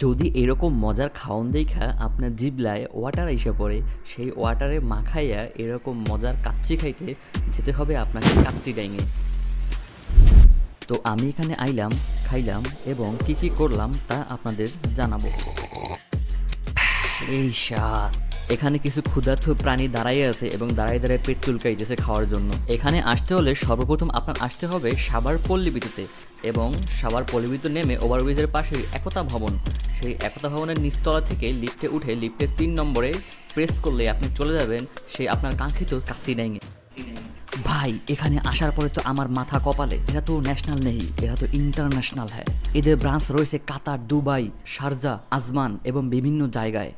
যদি এরকম মজার খাওন দেইখা আপনার জিবলায় ওয়াটার আইসা পড়ে, সেই ওয়াটারে মাখাইয়া এরকম মজার কাচ্চি খাইতে যেতে হবে আপনাকে কাচ্চি ডাইঙে। তো আমি এখানে আইলাম, খাইলাম এবং কি কি করলাম তা আপনাদের জানাবো। এই স্বাদ! এখানে কিছু ক্ষুধার্ত প্রাণী দাঁড়াই আছে এবং দাঁড়ায় দাঁড়ায় পেট চুলকাইতেছে খাওয়ার জন্য। এখানে আসতে হলে সর্বপ্রথম আপনার আসতে হবে সাভার পল্লী বিদ্যুতে, এবং সাভার পল্লী বিদ্যুৎ নেমে ওভারব্রিজের পাশেই একতা ভবন। সেই একতা ভবনের নিচতলা থেকে লিফটে উঠে লিফটের 3 নম্বরে প্রেস করলে আপনি চলে যাবেন সেই আপনার কাঙ্ক্ষিত কাচ্চি ডাইঙে। ভাই, এখানে আসার পরে তো আমার মাথা কপালে। এরা তো ন্যাশনাল নেই, এরা তো ইন্টারন্যাশনাল হ্যাঁ। এদের ব্রাঞ্চ রয়েছে কাতার, দুবাই, শারজা, আজমান এবং বিভিন্ন জায়গায়।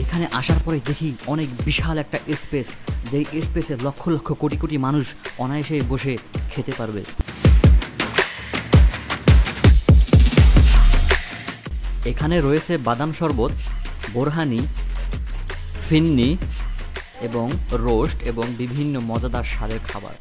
এখানে আসার পরে দেখি অনেক বিশাল একটা স্পেস, যেই স্পেসে লক্ষ লক্ষ কোটি কোটি মানুষ অনায়াসে বসে খেতে পারবে। এখানে রয়েছে বাদাম শরবত, বোরহানি, ফিন্নি এবং রোস্ট এবং বিভিন্ন মজাদার স্বাদের খাবার।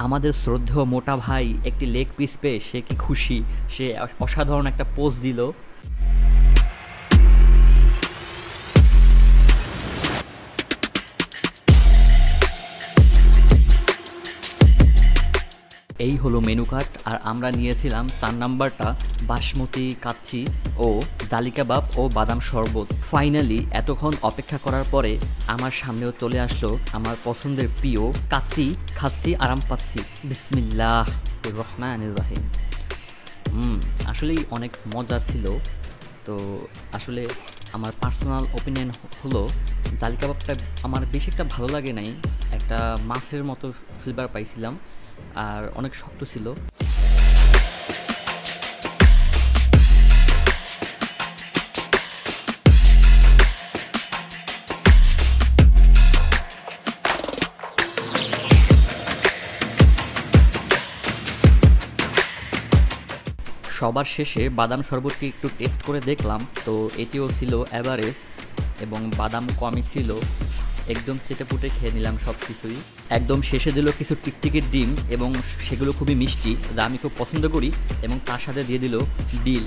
আমাদের শ্রদ্ধেয় মোটা ভাই একটি লেগ পিস পেয়ে সে কি খুশি! সে অসাধারণ একটা পোজ দিল। এই হলো মেনু কার্ড, আর আমরা নিয়েছিলাম 4 নাম্বারটা বাসমতি কাচ্চি ও দালি কাবাব ও বাদাম শরবত। ফাইনালি এতক্ষণ অপেক্ষা করার পরে আমার সামনেও চলে আসলো আমার পছন্দের প্রিয় কাচ্চি। খাচ্ছি, আরাম পাচ্ছি। বিসমিল্লাহ রহমানির রহিম। আসলেই অনেক মজার ছিল। তো আসলে আমার পার্সোনাল ওপিনিয়ন হলো দালি কাবাবটা আমার বেশি একটা ভালো লাগে নাই। একটা মাছের মতো ফ্লেভার পাইছিলাম, আর অনেক শক্ত ছিল। সবার শেষে বাদাম শরবতটি একটু টেস্ট করে দেখলাম, তো এটিও ছিল অ্যাভারেজ এবং বাদাম কমই ছিল। একদম চেটেপুটে খেয়ে নিলাম সব কিছুই। একদম শেষে দিল কিছু টিকটিকির ডিম এবং সেগুলো খুবই মিষ্টি, যা আমি খুব পছন্দ করি, এবং তার সাথে দিয়ে দিল ডিল।